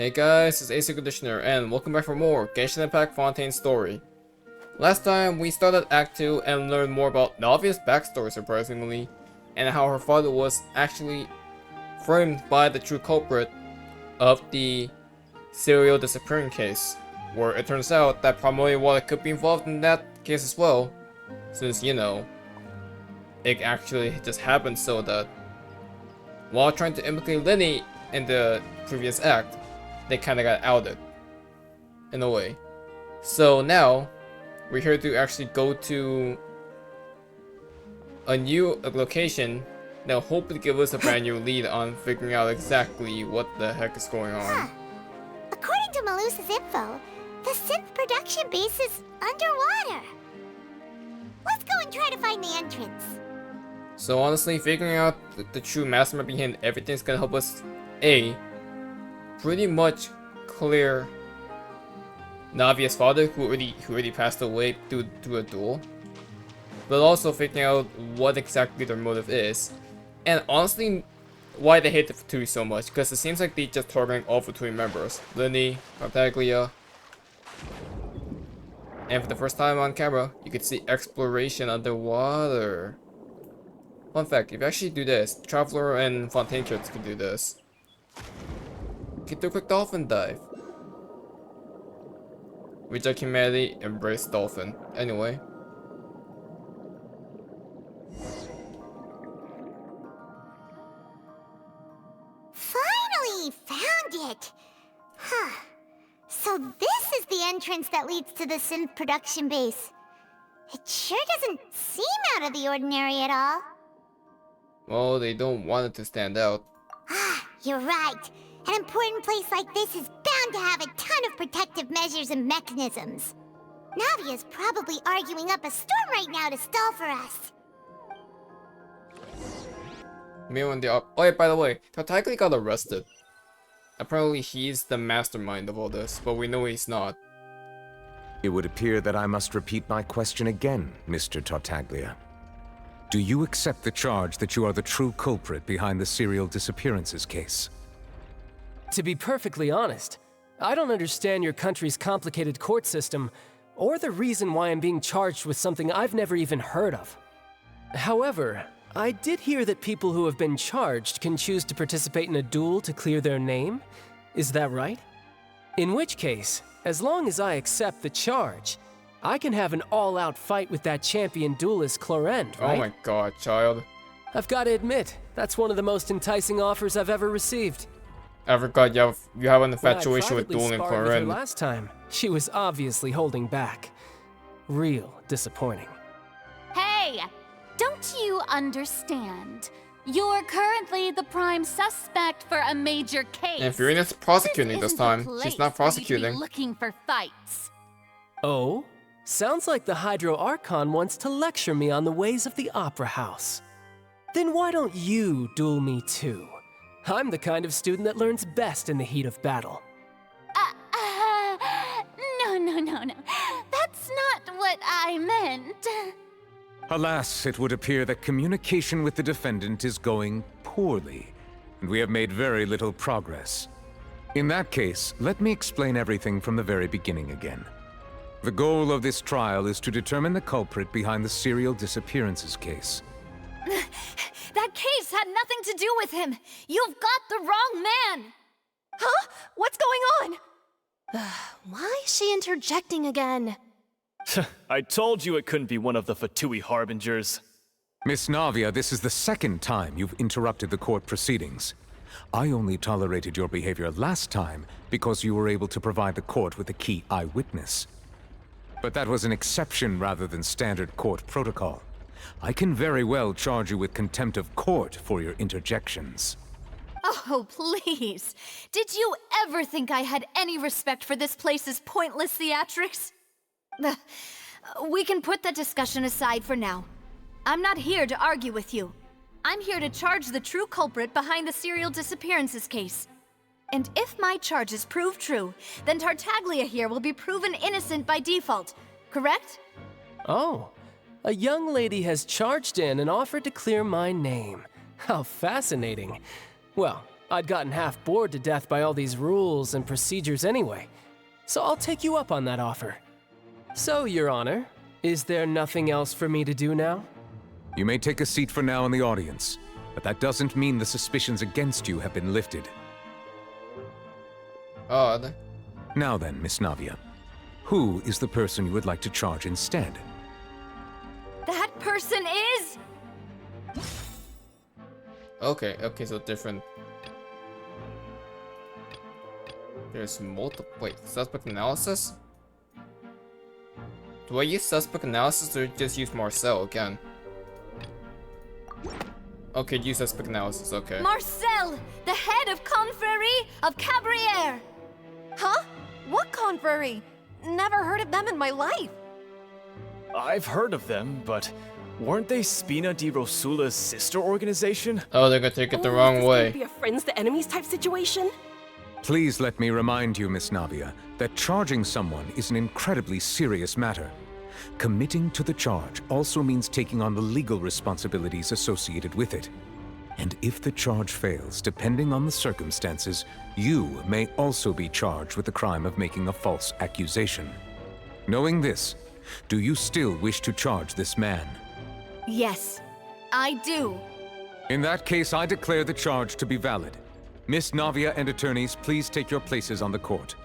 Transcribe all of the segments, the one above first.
Hey guys, it's ACairconditioner and welcome back for more Genshin Impact Fontaine story. Last time we started Act 2 and learned more about Navia's backstory surprisingly, and how her father was actually framed by the true culprit of the Serial Disappearances Case, where it turns out that Primordial Water could be involved in that case as well, since, you know, it actually just happened so that while trying to implicate Lenny in the previous act, they kinda got outed, in a way. So now, we're here to actually go to a new location that will hopefully give us a brand new lead on figuring out exactly what the heck is going on. According to Malusa's info, the synth production base is underwater. Let's go and try to find the entrance. So honestly, figuring out the true mastermind behind everything is gonna help us, A, pretty much clear Navia's father, who already passed away through a duel, but also figuring out what exactly their motive is, and honestly, why they hate the Fatui so much, because it seems like they just targeting all Fatui members, Lenny, Tartaglia, and for the first time on camera, you could see exploration underwater. Fun fact, if you actually do this, Traveler and Fontaine characters can do this. Get do a quick dolphin dive. Reject humanity, embrace dolphin. Anyway. Finally found it! Huh. So this is the entrance that leads to the synth production base. It sure doesn't seem out of the ordinary at all. Well, they don't want it to stand out. Ah, you're right. An important place like this is bound to have a ton of protective measures and mechanisms. Navia's probably arguing up a storm right now to stall for us. Oh yeah, by the way, Tartaglia got arrested. Apparently he's the mastermind of all this, but we know he's not. It would appear that I must repeat my question again, Mr. Tartaglia. Do you accept the charge that you are the true culprit behind the Serial Disappearances Case? To be perfectly honest, I don't understand your country's complicated court system, or the reason why I'm being charged with something I've never even heard of. However, I did hear that people who have been charged can choose to participate in a duel to clear their name. Is that right? In which case, as long as I accept the charge, I can have an all-out fight with that champion duelist Clorend, right? Oh my god, child. I've got to admit, that's one of the most enticing offers I've ever received. I forgot you have an infatuation with When I dueling privately sparred with her Clorend. last time, she was obviously holding back. Real disappointing. Hey! Don't you understand? You're currently the prime suspect for a major case. And Furina's prosecuting this isn't the time. place She's not for you to be prosecuting. looking for fights. Oh? Sounds like the Hydro Archon wants to lecture me on the ways of the Opera House. Then why don't you duel me too? I'm the kind of student that learns best in the heat of battle. No. That's not what I meant. Alas, it would appear that communication with the defendant is going poorly, and we have made very little progress. In that case, let me explain everything from the very beginning again. The goal of this trial is to determine the culprit behind the Serial Disappearances Case. That case had nothing to do with him. You've got the wrong man. Huh? What's going on? Why is she interjecting again? I told you it couldn't be one of the Fatui harbingers. Miss Navia, this is the second time you've interrupted the court proceedings. I only tolerated your behavior last time because you were able to provide the court with a key eyewitness. But that was an exception rather than standard court protocol. I can very well charge you with contempt of court for your interjections. Oh, please. Did you ever think I had any respect for this place's pointless theatrics? We can put that discussion aside for now. I'm not here to argue with you. I'm here to charge the true culprit behind the Serial Disappearances Case. And if my charges prove true, then Tartaglia here will be proven innocent by default, correct? Oh, a young lady has charged in and offered to clear my name. How fascinating. Well, I'd gotten half bored to death by all these rules and procedures anyway, so I'll take you up on that offer. So, Your Honor, is there nothing else for me to do now? You may take a seat for now in the audience, but that doesn't mean the suspicions against you have been lifted. Odd. Now then, Miss Navia, who is the person you would like to charge instead? That person is... Okay, so different. There's multiple. Wait, suspect analysis? Do I use suspect analysis or just use Marcel again? Okay, use suspect analysis, okay. Marcel, the head of Confrerie of Cabriere! Huh? What Confrerie? Never heard of them in my life. I've heard of them, but weren't they Spina di Rosula's sister organization? Oh, they're gonna take it the wrong Is way. this gonna be a friends to enemies type situation? Please let me remind you, Miss Navia, that charging someone is an incredibly serious matter. Committing to the charge also means taking on the legal responsibilities associated with it. And if the charge fails, depending on the circumstances, you may also be charged with the crime of making a false accusation. Knowing this, do you still wish to charge this man? Yes, I do. In that case, I declare the charge to be valid. Miss Navia and attorneys, please take your places on the court.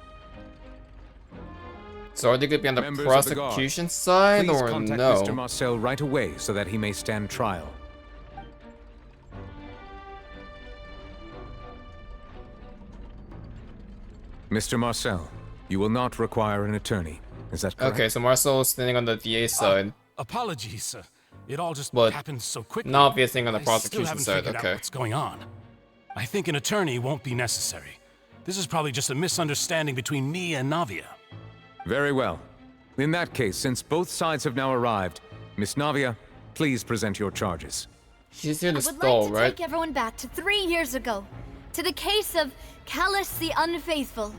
So are they gonna be on the Members of the prosecution guard, side please or contact no? Mr. Marcel right away so that he may stand trial. Mr. Marcel, you will not require an attorney. Is that correct? Okay, so Marcel is standing on the DA side, Apologies. It all just but happened so quickly. Navia thing on the I still prosecution haven't side, figured out okay. what's going on. I think an attorney won't be necessary. This is probably just a misunderstanding between me and Navia. Very well. In that case, since both sides have now arrived, Miss Navia, please present your charges. She's here to I would stall, like to right? take everyone back to 3 years ago, to the case of Callas the Unfaithful.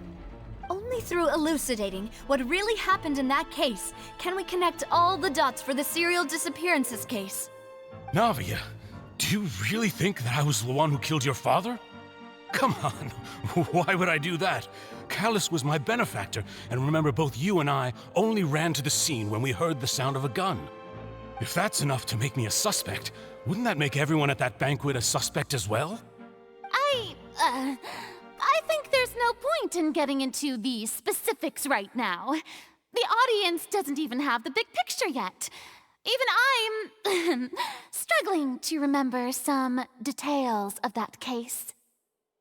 Only through elucidating what really happened in that case can we connect all the dots for the Serial Disappearances Case. Navia, do you really think that I was the one who killed your father? Come on, why would I do that? Callas was my benefactor, and remember both you and I only ran to the scene when we heard the sound of a gun. If that's enough to make me a suspect, wouldn't that make everyone at that banquet a suspect as well? I think there's no point in getting into the specifics right now. The audience doesn't even have the big picture yet. Even I'm struggling to remember some details of that case.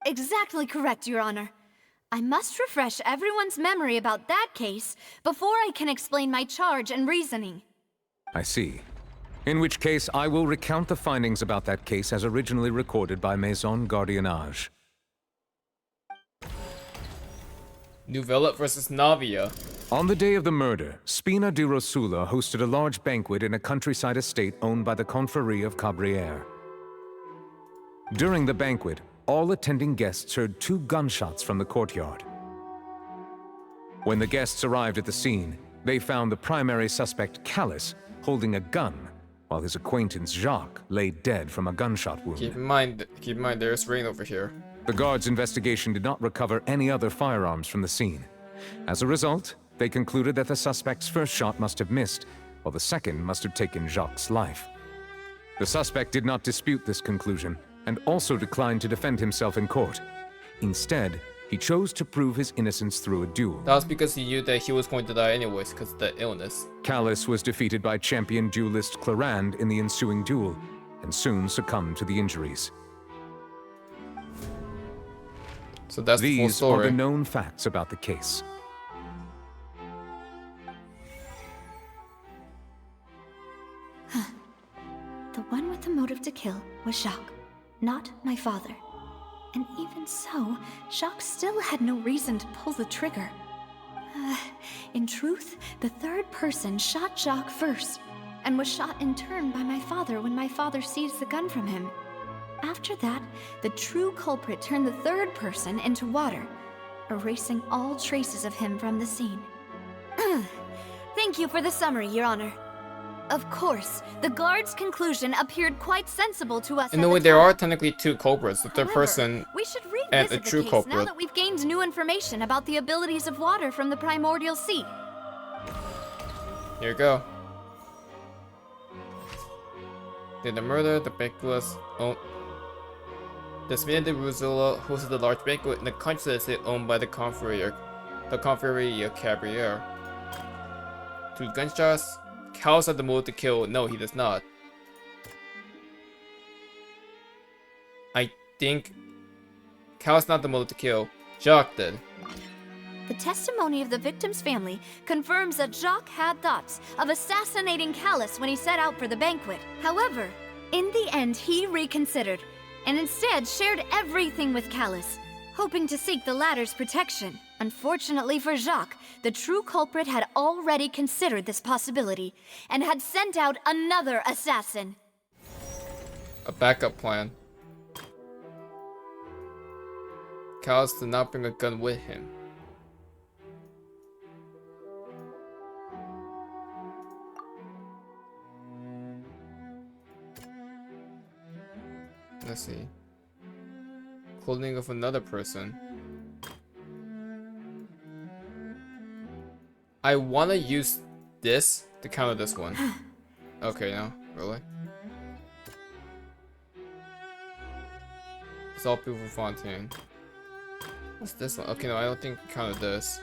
Exactly correct, Your Honor. I must refresh everyone's memory about that case before I can explain my charge and reasoning. I see. In which case, I will recount the findings about that case as originally recorded by Maison Gardiennage. Neuvillette versus Navia. On the day of the murder, Spina di Rosula hosted a large banquet in a countryside estate owned by the Confrerie of Cabriere. During the banquet, all attending guests heard 2 gunshots from the courtyard. When the guests arrived at the scene, they found the primary suspect, Callas, holding a gun, while his acquaintance, Jacques, lay dead from a gunshot wound. Keep in mind, there's rain over here. The guards' investigation did not recover any other firearms from the scene. As a result, they concluded that the suspect's first shot must have missed, while the second must have taken Jacques' life. The suspect did not dispute this conclusion, and also declined to defend himself in court. Instead, he chose to prove his innocence through a duel. That was because he knew that he was going to die anyways, because of the illness. Callas was defeated by champion duelist Clarand in the ensuing duel, and soon succumbed to the injuries. So that's the full These are story. the known facts about the case. The one with the motive to kill was Jacques, not my father. And even so, Jacques still had no reason to pull the trigger. In truth, the third person shot Jacques first, and was shot in turn by my father when my father seized the gun from him. After that, the true culprit turned the third person into water, erasing all traces of him from the scene. Thank you for the summary, Your Honor. Of course, the guard's conclusion appeared quite sensible to us. In a way, there are technically two culprits, the third person we should and revisit a true the case culprit. now that we've gained new information about the abilities of water from the primordial sea. Here you go. Did the murder, the Epiclese owned... The Sinthe Factory hosted a large banquet in the country city owned by the Confrerie of Cabriere. Through gunshots, Callas had the motive to kill. No, he does not. I think Callas not the motive to kill. Jacques did. The testimony of the victim's family confirms that Jacques had thoughts of assassinating Callas when he set out for the banquet. However, in the end, he reconsidered and instead shared everything with Callas, hoping to seek the latter's protection. Unfortunately for Jacques, the true culprit had already considered this possibility and had sent out another assassin. A backup plan. Callas did not bring a gun with him. Let's see. Clothing of another person. I want to use this to counter this one. Okay, no, really? It's all beautiful Fontaine. What's this one? Okay, no, I don't think I counted this.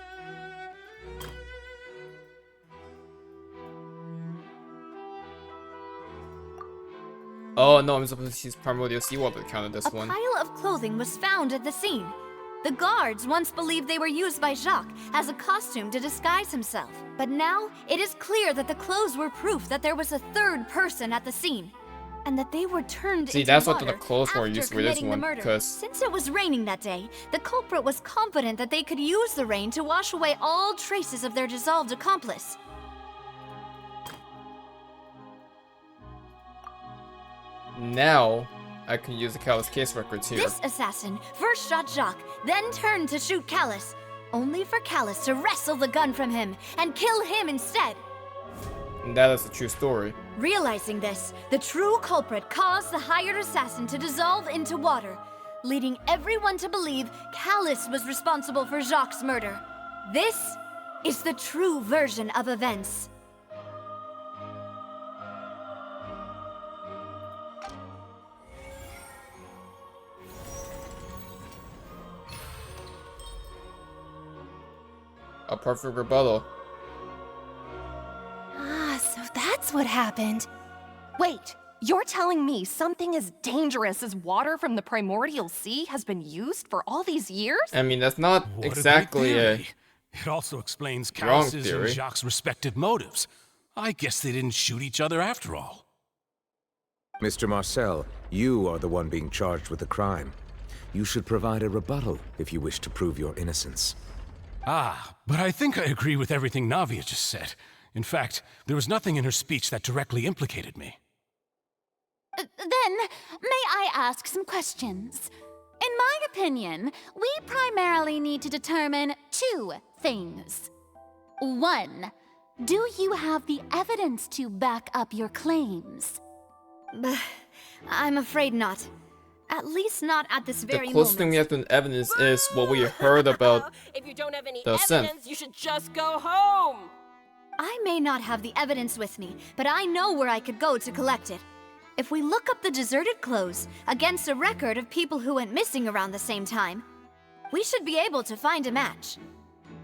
Oh no, I'm supposed to use primordial seawater to counter this one. A pile of clothing was found at the scene. The guards once believed they were used by Jacques as a costume to disguise himself. But now, it is clear that the clothes were proof that there was a third person at the scene. And that they were turned into that's water what the clothes were after used for this committing the one, murder. because... Since it was raining that day, the culprit was confident that they could use the rain to wash away all traces of their dissolved accomplice. Now, I can use the Callas case records here. This assassin first shot Jacques, then turned to shoot Callas, only for Callas to wrestle the gun from him and kill him instead. And that is the true story. Realizing this, the true culprit caused the hired assassin to dissolve into water, leading everyone to believe Callas was responsible for Jacques' murder. This is the true version of events. A perfect rebuttal. Ah, so that's what happened. Wait, you're telling me something as dangerous as water from the primordial sea has been used for all these years? I mean, that's not What exactly a a... great theory. It also explains wrong Callas' and theory. Jacques' respective motives. I guess they didn't shoot each other after all. Mr. Marcel, you are the one being charged with the crime. You should provide a rebuttal if you wish to prove your innocence. Ah, but I think I agree with everything Navia just said. In fact, there was nothing in her speech that directly implicated me. Then, may I ask some questions? In my opinion, we primarily need to determine two things. One, do you have the evidence to back up your claims? I'm afraid not. At least not at this very The closest thing we moment. have to evidence is what we heard about If you don't have any the Sinthe. evidence, you should just go home. I may not have the evidence with me, but I know where I could go to collect it. If we look up the deserted clothes against a record of people who went missing around the same time, we should be able to find a match.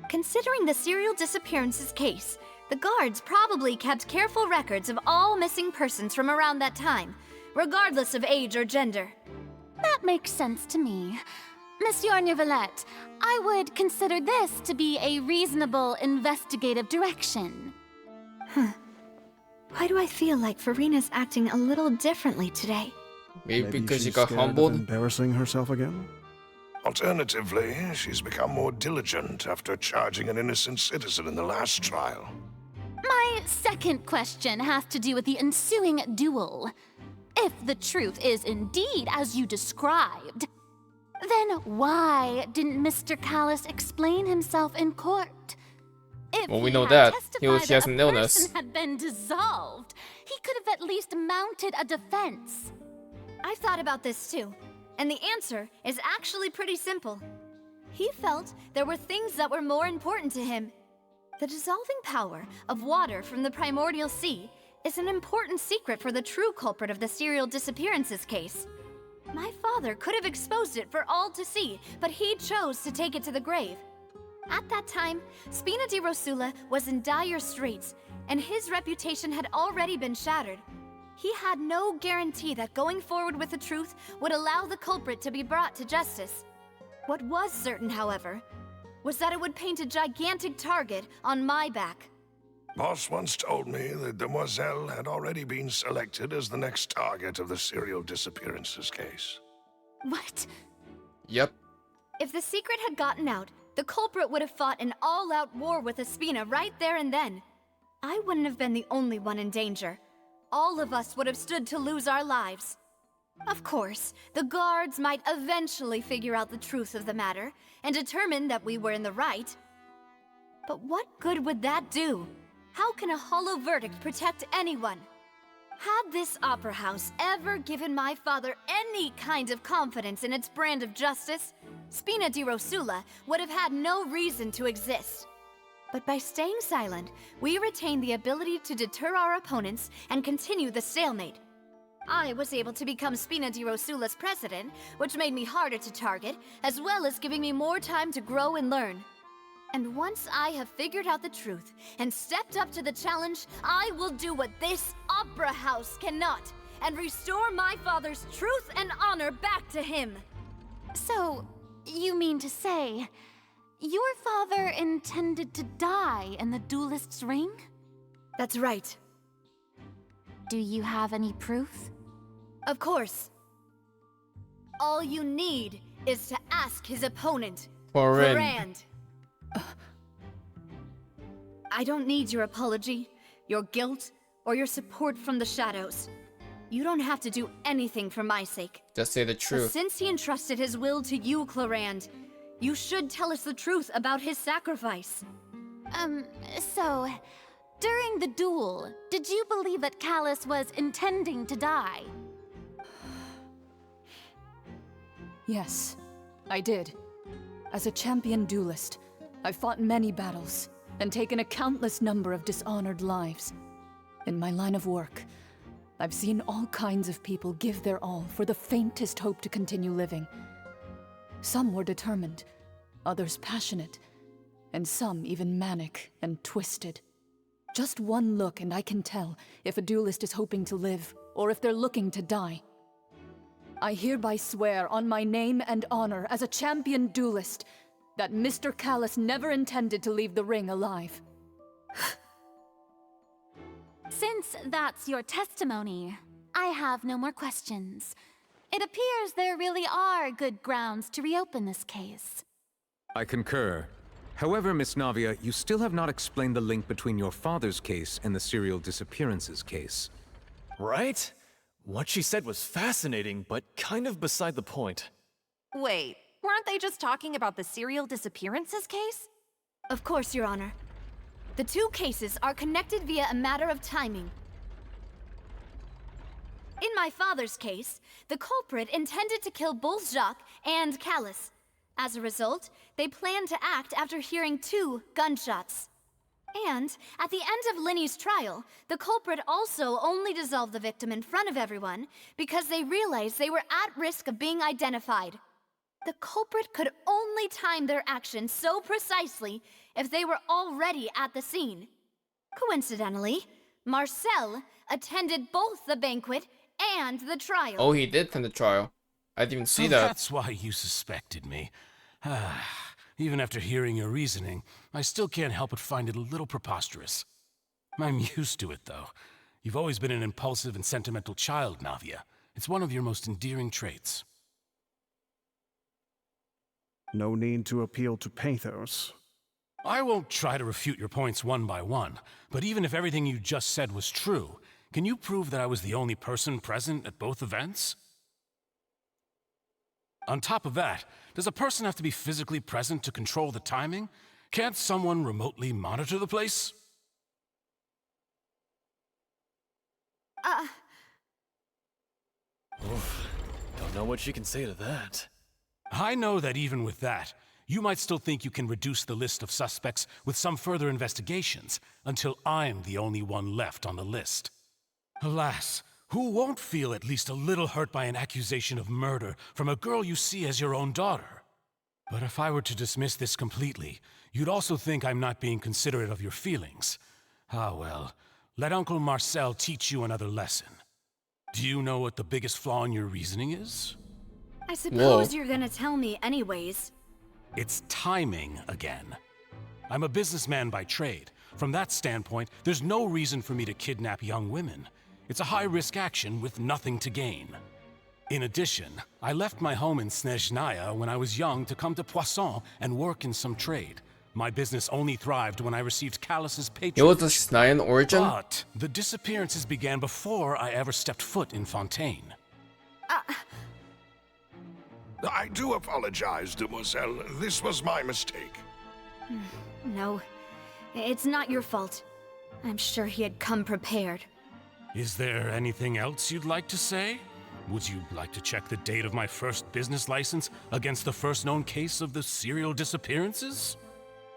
Considering the Serial Disappearances Case, the guards probably kept careful records of all missing persons from around that time, regardless of age or gender. That makes sense to me. Monsieur Neuvillette, I would consider this to be a reasonable investigative direction. Why do I feel like Farina's acting a little differently today? Maybe because she she's got scared of humbled. embarrassing herself again? Alternatively, she's become more diligent after charging an innocent citizen in the last trial. My second question has to do with the ensuing duel. If the truth is indeed as you described, then why didn't Mr. Callas explain himself in court? If Well, we he know had that. testified He has that an a illness. person had been dissolved, he could have at least mounted a defense. I've thought about this too, and the answer is actually pretty simple. He felt there were things that were more important to him. The dissolving power of water from the primordial sea is an important secret for the true culprit of the Serial Disappearances Case. My father could have exposed it for all to see, but he chose to take it to the grave. At that time, Spina di Rosula was in dire straits, and his reputation had already been shattered. He had no guarantee that going forward with the truth would allow the culprit to be brought to justice. What was certain, however, was that it would paint a gigantic target on my back. Boss once told me that Demoiselle had already been selected as the next target of the Serial Disappearances Case. What? Yep. If the secret had gotten out, the culprit would have fought an all-out war with Espina right there and then. I wouldn't have been the only one in danger. All of us would have stood to lose our lives. Of course, the guards might eventually figure out the truth of the matter and determine that we were in the right. But what good would that do? How can a hollow verdict protect anyone? Had this opera house ever given my father any kind of confidence in its brand of justice, Spina di Rosula would have had no reason to exist. But by staying silent, we retained the ability to deter our opponents and continue the stalemate. I was able to become Spina di Rosula's president, which made me harder to target, as well as giving me more time to grow and learn. And once I have figured out the truth and stepped up to the challenge, I will do what this opera house cannot, and restore my father's truth and honor back to him. So, you mean to say, your father intended to die in the duelist's ring? That's right. Do you have any proof? Of course. All you need is to ask his opponent, Corinne. I don't need your apology, your guilt, or your support from the shadows. You don't have to do anything for my sake. Just say the But truth. since he entrusted his will to you, Clarand, you should tell us the truth about his sacrifice. So, during the duel, did you believe that Callas was intending to die? Yes, I did. As a champion duelist, I've fought many battles and taken a countless number of dishonored lives. In my line of work, I've seen all kinds of people give their all for the faintest hope to continue living. Some were determined, others passionate, and some even manic and twisted. Just one look and I can tell if a duelist is hoping to live or if they're looking to die. I hereby swear on my name and honor as a champion duelist that Mr. Callas never intended to leave the ring alive. Since that's your testimony, I have no more questions. It appears there really are good grounds to reopen this case. I concur. However, Miss Navia, you still have not explained the link between your father's case and the Serial Disappearances Case. Right? What she said was fascinating, but kind of beside the point. Wait, weren't they just talking about the Serial Disappearances Case? Of course, Your Honor. The two cases are connected via a matter of timing. In my father's case, the culprit intended to kill both Jacques and Callas. As a result, they planned to act after hearing 2 gunshots. And at the end of Linny's trial, the culprit also only dissolved the victim in front of everyone because they realized they were at risk of being identified. The culprit could only time their actions so precisely if they were already at the scene. Coincidentally, Marcel attended both the banquet and the trial. Oh, he did attend the trial. I didn't even see So that. that's why you suspected me. Even after hearing your reasoning, I still can't help but find it a little preposterous. I'm used to it, though. You've always been an impulsive and sentimental child, Navia. It's one of your most endearing traits. No need to appeal to pathos. I won't try to refute your points one by one, but even if everything you just said was true, can you prove that I was the only person present at both events? On top of that, does a person have to be physically present to control the timing? Can't someone remotely monitor the place? Oof. Don't know what she can say to that. I know that even with that, you might still think you can reduce the list of suspects with some further investigations, until I'm the only one left on the list. Alas, who won't feel at least a little hurt by an accusation of murder from a girl you see as your own daughter? But if I were to dismiss this completely, you'd also think I'm not being considerate of your feelings. Ah well, let Uncle Marcel teach you another lesson. Do you know what the biggest flaw in your reasoning is? I suppose you're gonna tell me anyways. It's timing again. I'm a businessman by trade. From that standpoint, there's no reason for me to kidnap young women. It's a high-risk action with nothing to gain. In addition, I left my home in Snezhnaya when I was young to come to Poisson and work in some trade. My business only thrived when I received Callas' patronage. It was a Snayan origin? But the disappearances began before I ever stepped foot in Fontaine. I do apologize, Demoiselle. This was my mistake. No, it's not your fault. I'm sure he had come prepared. Is there anything else you'd like to say? Would you like to check the date of my first business license against the first known case of the serial disappearances?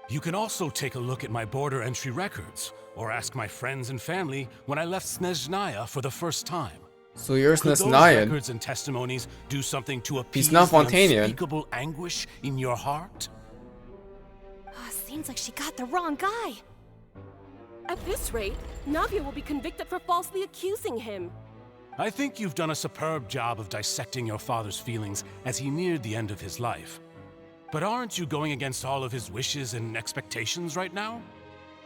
You can also take a look at my border entry records, or ask my friends and family when I left Snezhnaya for the first time. So you're Could those Snayan. records and testimonies do something to appease He's not the Fontanian. unspeakable anguish in your heart? Seems like she got the wrong guy. At this rate, Navia will be convicted for falsely accusing him. I think you've done a superb job of dissecting your father's feelings as he neared the end of his life. But aren't you going against all of his wishes and expectations right now?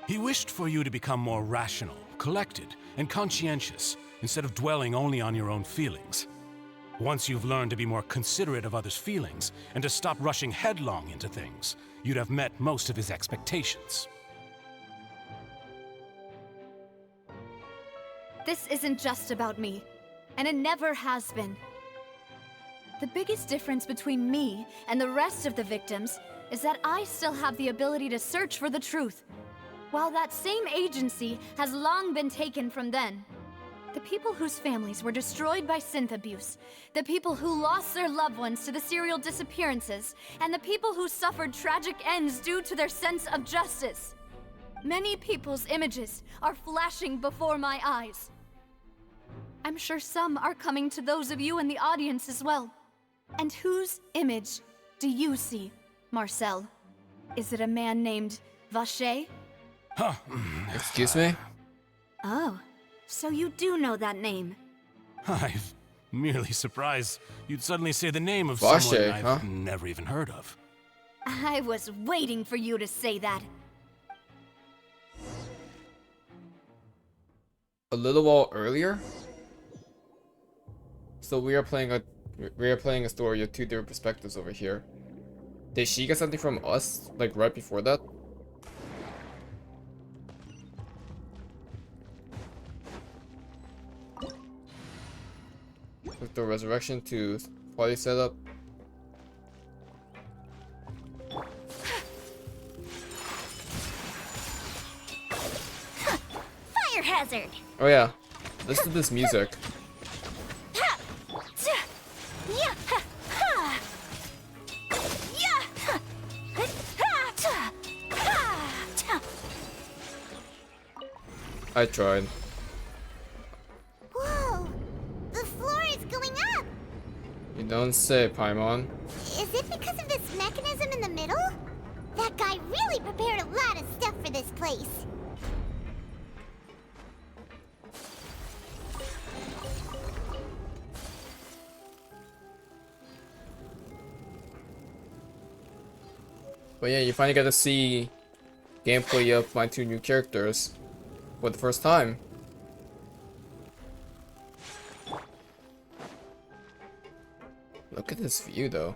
He wished for you to become more rational, collected, and conscientious, instead of dwelling only on your own feelings. Once you've learned to be more considerate of others' feelings, and to stop rushing headlong into things, you'd have met most of his expectations. This isn't just about me, and it never has been. The biggest difference between me and the rest of the victims is that I still have the ability to search for the truth, while that same agency has long been taken from them. The people whose families were destroyed by synth abuse, the people who lost their loved ones to the serial disappearances, and the people who suffered tragic ends due to their sense of justice. Many people's images are flashing before my eyes. I'm sure some are coming to those of you in the audience as well. And whose image do you see, Marcel? Is it a man named Vacher? Excuse me? Oh, so you do know that name. I'm merely surprised you'd suddenly say the name of Vacher, someone I've huh? never even heard of. I was waiting for you to say that. A little while earlier? So we are playing a story of two different perspectives over here. Did she get something from us, like right before that? With the resurrection to party setup. Fire hazard! Oh yeah, listen to this music. I tried. Whoa! The floor is going up! You don't say, Paimon. Is it because of this mechanism in the middle? That guy really prepared a lot of stuff for this place. But yeah, you finally get to see gameplay of my two new characters for the first time. Look at this view though.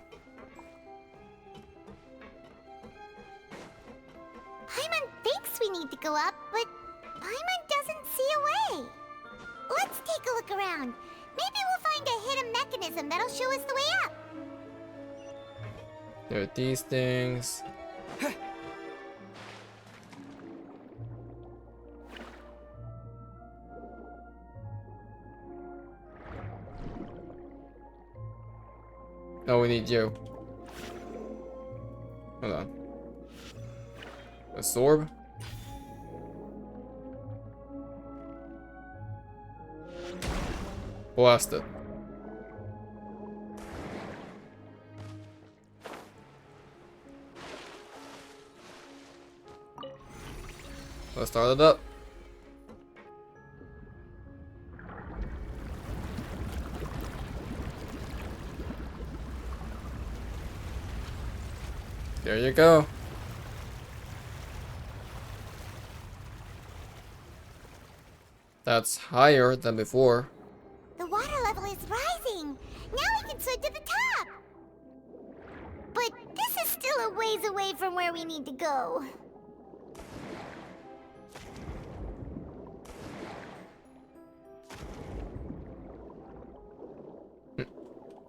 Paimon thinks we need to go up, but Paimon doesn't see a way. Let's take a look around. Maybe we'll find a hidden mechanism that'll show us the way up. There are these things. No, we need you. Hold on. A sword? Blast it. Let's start it up. There you go. That's higher than before. The water level is rising. Now we can swim to the top. But this is still a ways away from where we need to go.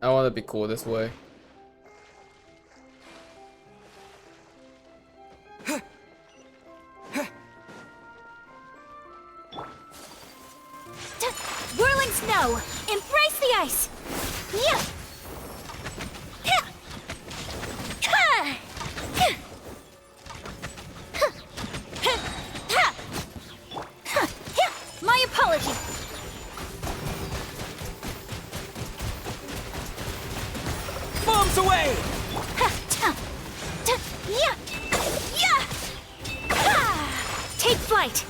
I want to be cool this way. Whirling snow! Embrace the ice! Yeah! My apology! Bombs away! Take flight!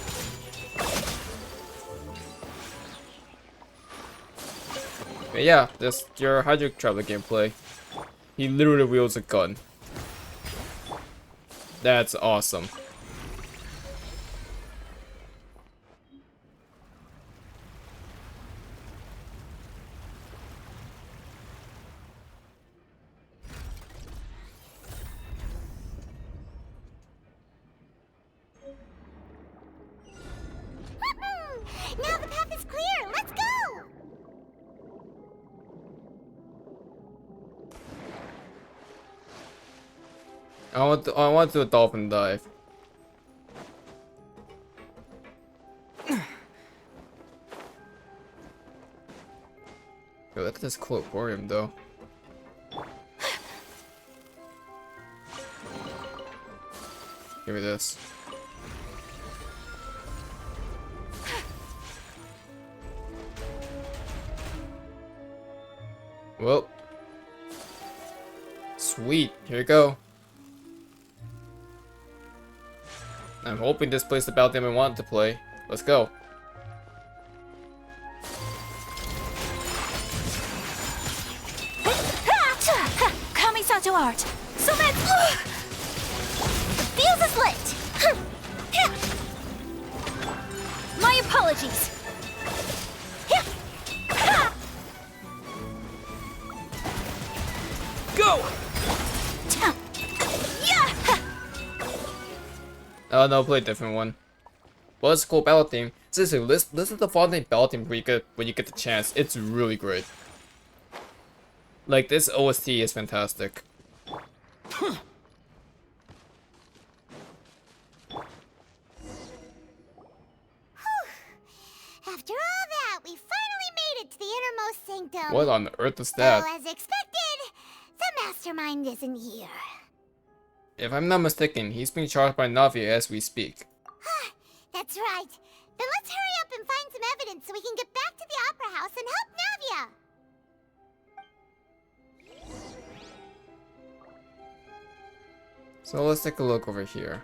But yeah, this your Hydro Traveler gameplay. He literally wields a gun. That's awesome. Now the path is clear. Let's go. I want to do a dolphin dive. Yo, look at this cool aquarium though. Give me this. Well, sweet. Here you go. I'm hoping this plays the battle theme I want to play. Let's go. Kamisato art! So that's... The fuse is lit! My apologies! Go! Oh no, play a different one. Well, it's a cool battle theme. Seriously, listen to the Fontaine battle theme when you get the chance. It's really great. Like, this OST is fantastic. After all that, we finally made it to the innermost sanctum. What on earth is that? Well, as expected, the mastermind isn't here. If I'm not mistaken, he's being charged by Navia as we speak. That's right. Then let's hurry up and find some evidence so we can get back to the Opera House and help Navia. So let's take a look over here.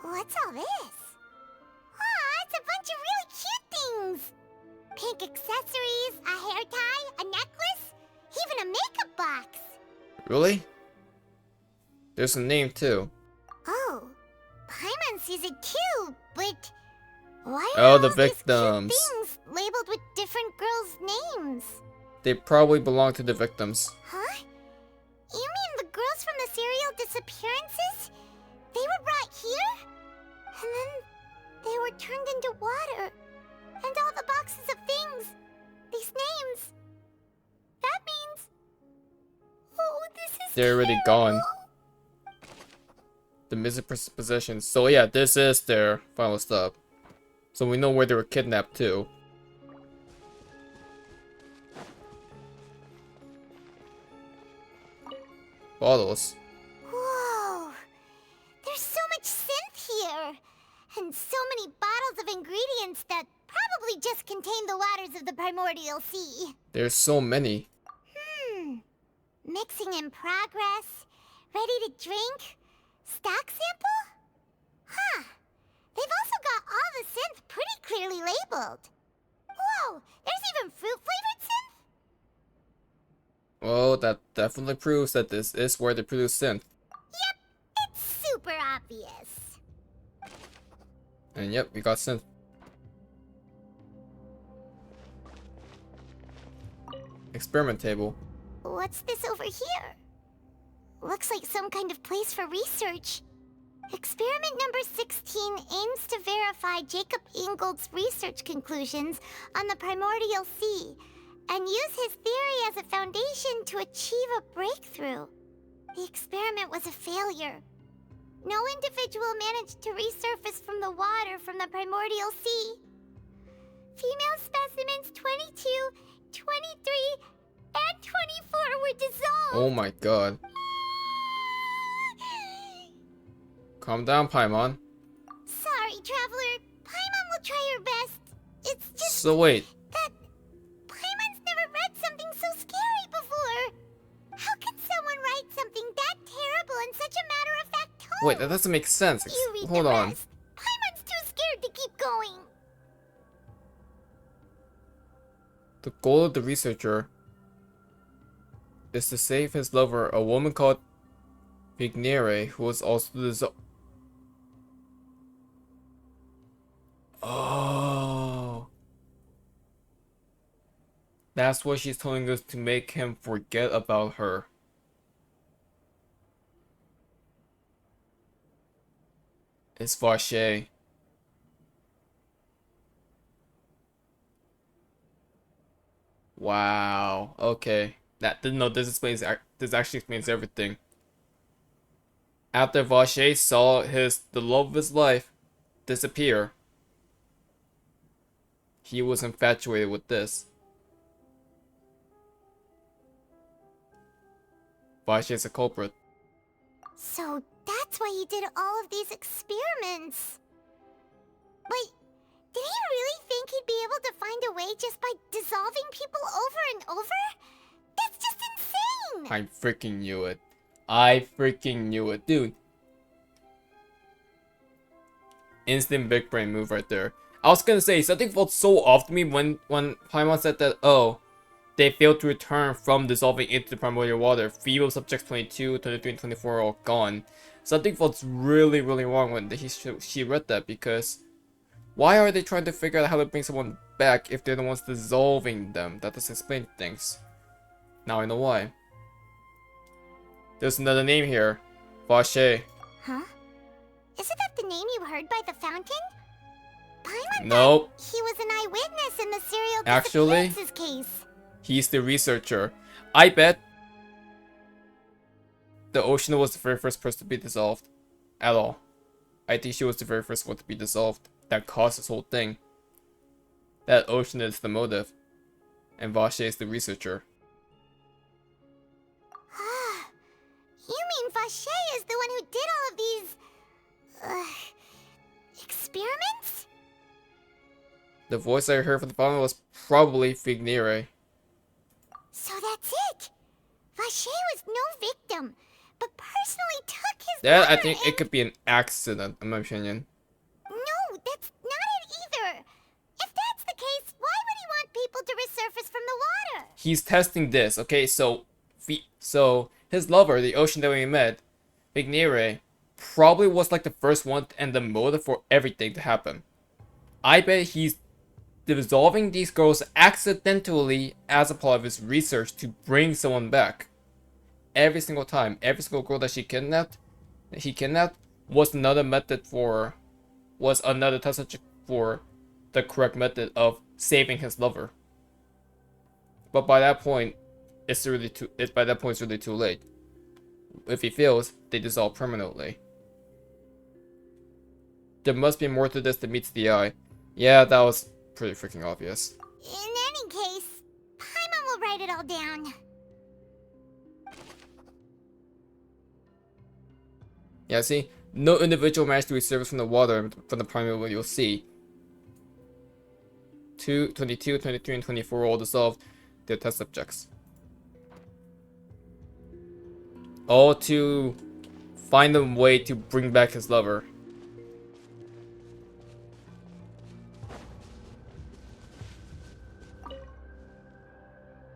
What's all this? Aw, it's a bunch of really cute things. Pink accessories, a hair tie, a necklace, even a makeup box. Really? There's a name too. Oh, Paimon sees it too, but why are Oh, all the these cute victims. things labeled with different girls' names? They probably belong to the victims. Huh? You mean the girls from the Serial Disappearances? They were brought here? And then they were turned into water. And all the boxes of things. These names. That means... Oh, this is They're already gone. The missing possessions. So yeah, this is their final stop. So we know where they were kidnapped too. bottles. Whoa! There's so much synth here! And so many bottles of ingredients that probably just contain the waters of the primordial sea. There's so many. Mixing in progress. Ready to drink? Stock sample? Huh. They've also got all the synth pretty clearly labeled. Whoa! There's even fruit-flavored synth? Well, that definitely proves that this is where they produce synth. Yep, it's super obvious. And yep, we got synth. Experiment table. What's this over here? Looks like some kind of place for research. Experiment number 16 aims to verify Jacob Ingold's research conclusions on the primordial sea and use his theory as a foundation to achieve a breakthrough. The experiment was a failure. No individual managed to resurface from the water from the primordial sea. Female specimens 22, 23, and 24 were dissolved. Oh my god. Calm down, Paimon. Sorry, Traveler. Paimon will try her best. It's just So wait, that Paimon's never read something so scary before. How can someone write something that terrible in such a matter-of-fact tone? wait, that doesn't make sense. You read Hold the on. rest. Paimon's too scared to keep going. The goal of the researcher is to save his lover, a woman called Cabriere, who was also the Oh. That's what she's telling us, to make him forget about her. It's Vache. Wow. Okay. No, this explains. This actually explains everything. After Vache saw the love of his life disappear, he was infatuated with this. Vache is a culprit. So that's why he did all of these experiments. Wait, did he really think he'd be able to find a way just by dissolving people over and over? That's just insane! I freaking knew it. I freaking knew it, dude. Instant big brain move right there. I was gonna say, something felt so off to me when Paimon said that, oh, they failed to return from dissolving into the primordial water. Female subjects 22, 23, and 24 are all gone. Something felt really, really wrong when she read that, because why are they trying to figure out how to bring someone back if they're the ones dissolving them? That doesn't explain things. Now I know why. There's another name here. Vache. Huh? Isn't that the name you heard by the fountain? Paimon Nope. thought he was an eyewitness in the Serial Actually, Disappearances Case. He's the researcher. I bet the ocean was the very first person to be dissolved. At all. I think she was the very first one to be dissolved. That caused this whole thing. That ocean is the motive. And Vache is the researcher. You mean Vache is the one who did all of these... experiments? The voice I heard from the fountain was probably Cabriere. So that's it! Vache was no victim, but personally took his That, I lover think and... it could be an accident, in my opinion. No, that's not it either! If that's the case, why would he want people to resurface from the water? He's testing this, okay? So his lover, the ocean that we met, Cabriere, probably was like the first one and the motive for everything to happen. I bet he's dissolving these girls accidentally as a part of his research to bring someone back. Every single time, every single girl that he kidnapped was another test subject for the correct method of saving his lover. But by that point, it's really too late. If he fails, they dissolve permanently. There must be more to this than meets the eye. Yeah, that was pretty freaking obvious. In any case, Paimon will write it all down. Yeah, see? No individual managed to be serviced from the water from the primordial sea. 2, 22, 23, and 24 all dissolved their test subjects. All to find a way to bring back his lover.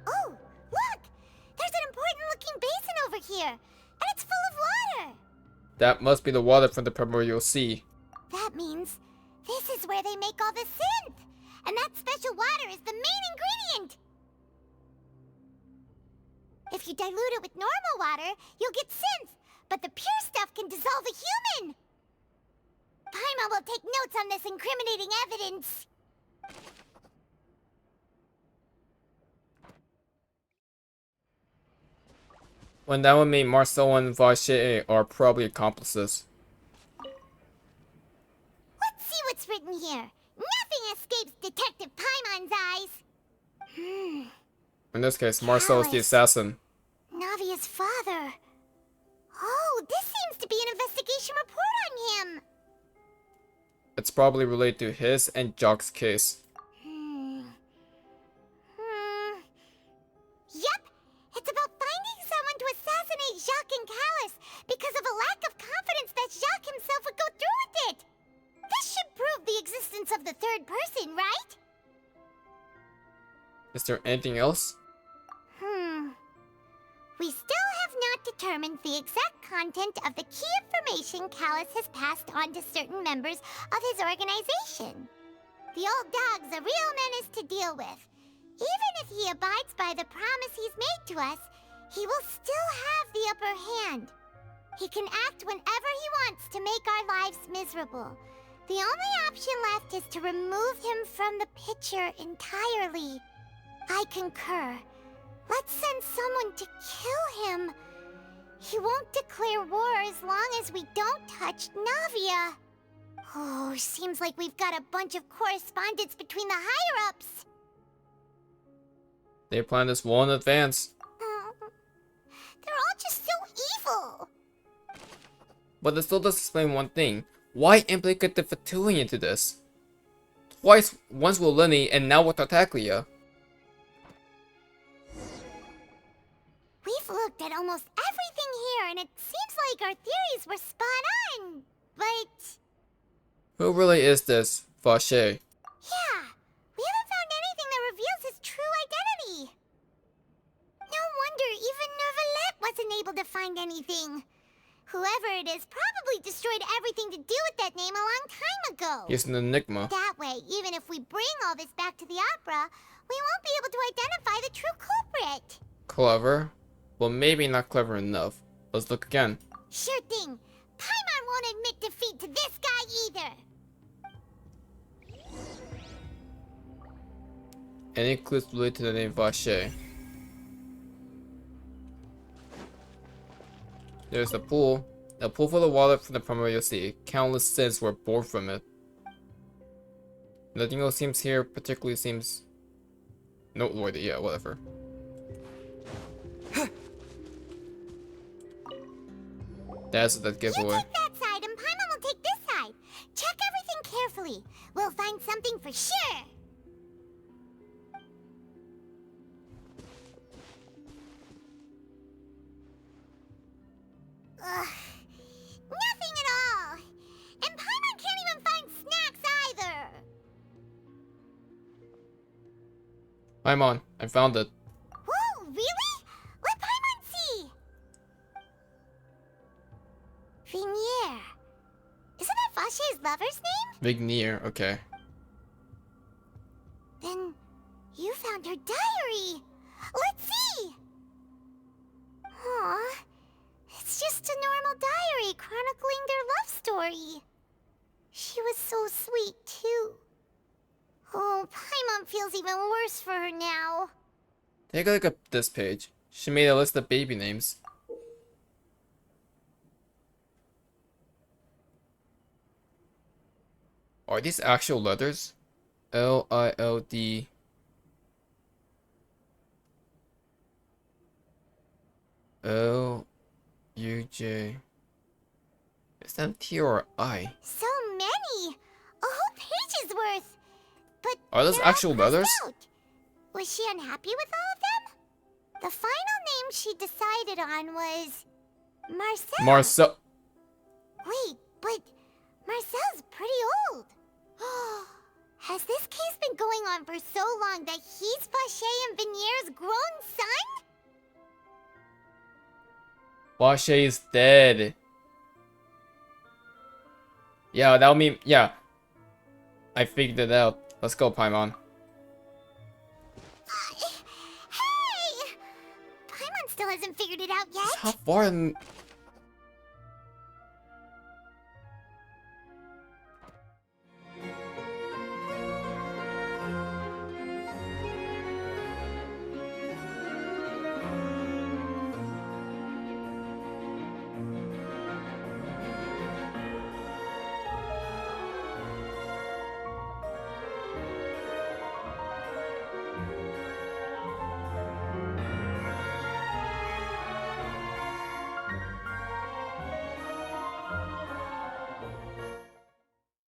Oh, look! There's an important looking basin over here, and it's full of water! That must be the water from the primordial sea. That means this is where they make all the synth! And that special water is the main ingredient! If you dilute it with normal water, you'll get synth, but the pure stuff can dissolve a human! Paimon will take notes on this incriminating evidence. When that would mean Marcel and Vache are probably accomplices. Let's see what's written here. Nothing escapes Detective Paimon's eyes. In this case, Marcel is the Callas. assassin. Navia's father. Oh, this seems to be an investigation report on him. It's probably related to his and Jock's case. Yep, it's about finding someone to assassinate Jacques and Callas because of a lack of confidence that Jacques himself would go through with it. This should prove the existence of the third person, right? Is there anything else? We still have not determined the exact content of the key information Callas has passed on to certain members of his organization. The old dog's a real menace to deal with. Even if he abides by the promise he's made to us, he will still have the upper hand. He can act whenever he wants to make our lives miserable. The only option left is to remove him from the picture entirely. I concur. Let's send someone to kill him. He won't declare war as long as we don't touch Navia. Oh, seems like we've got a bunch of correspondence between the higher-ups. They planned this well in advance. They're all just so evil. But it still does explain one thing. Why implicate the Fatui into this? Twice, once with Lenny and now with Tartaglia. We've looked at almost everything here, and it seems like our theories were spot on, but... Who really is this Vache? Yeah, we haven't found anything that reveals his true identity. No wonder even Neuvillette wasn't able to find anything. Whoever it is probably destroyed everything to do with that name a long time ago. He's an enigma. That way, even if we bring all this back to the opera, we won't be able to identify the true culprit. Clever, but maybe not clever enough. Let's look again. Sure thing. Paimon won't admit defeat to this guy either. Any clues related to the name Vache? There's a pool full of water from the primordial sea. Countless sins were born from it. Nothing else seems here particularly seems noteworthy. Yeah, whatever. That's what that gives You away. take that side and Paimon will take this side. Check everything carefully. We'll find something for sure. Ugh. Nothing at all. And Paimon can't even find snacks either. Paimon, I found it. Whoa, really? Let Paimon see. Vignier. Isn't that Vache's lover's name? Vignier, okay. Then you found her diary. Let's see. Aw, it's just a normal diary chronicling their love story. She was so sweet too. Oh, Paimon feels even worse for her now. Take a look at this page. She made a list of baby names. Are these actual letters? L-I-L-D. L-U-J. Is that T or I? So many! A whole page's worth! But Are those they're all actual crossed brothers? out. Was she unhappy with all of them? The final name she decided on was... Marcel. Marcel. Wait, but Marcel's pretty old. Has this case been going on for so long that he's Fauché and Venier's grown son? Fauché is dead. Yeah, that'll mean... Yeah. I figured it out. Let's go, Paimon. Hey! Paimon still hasn't figured it out yet. How far in...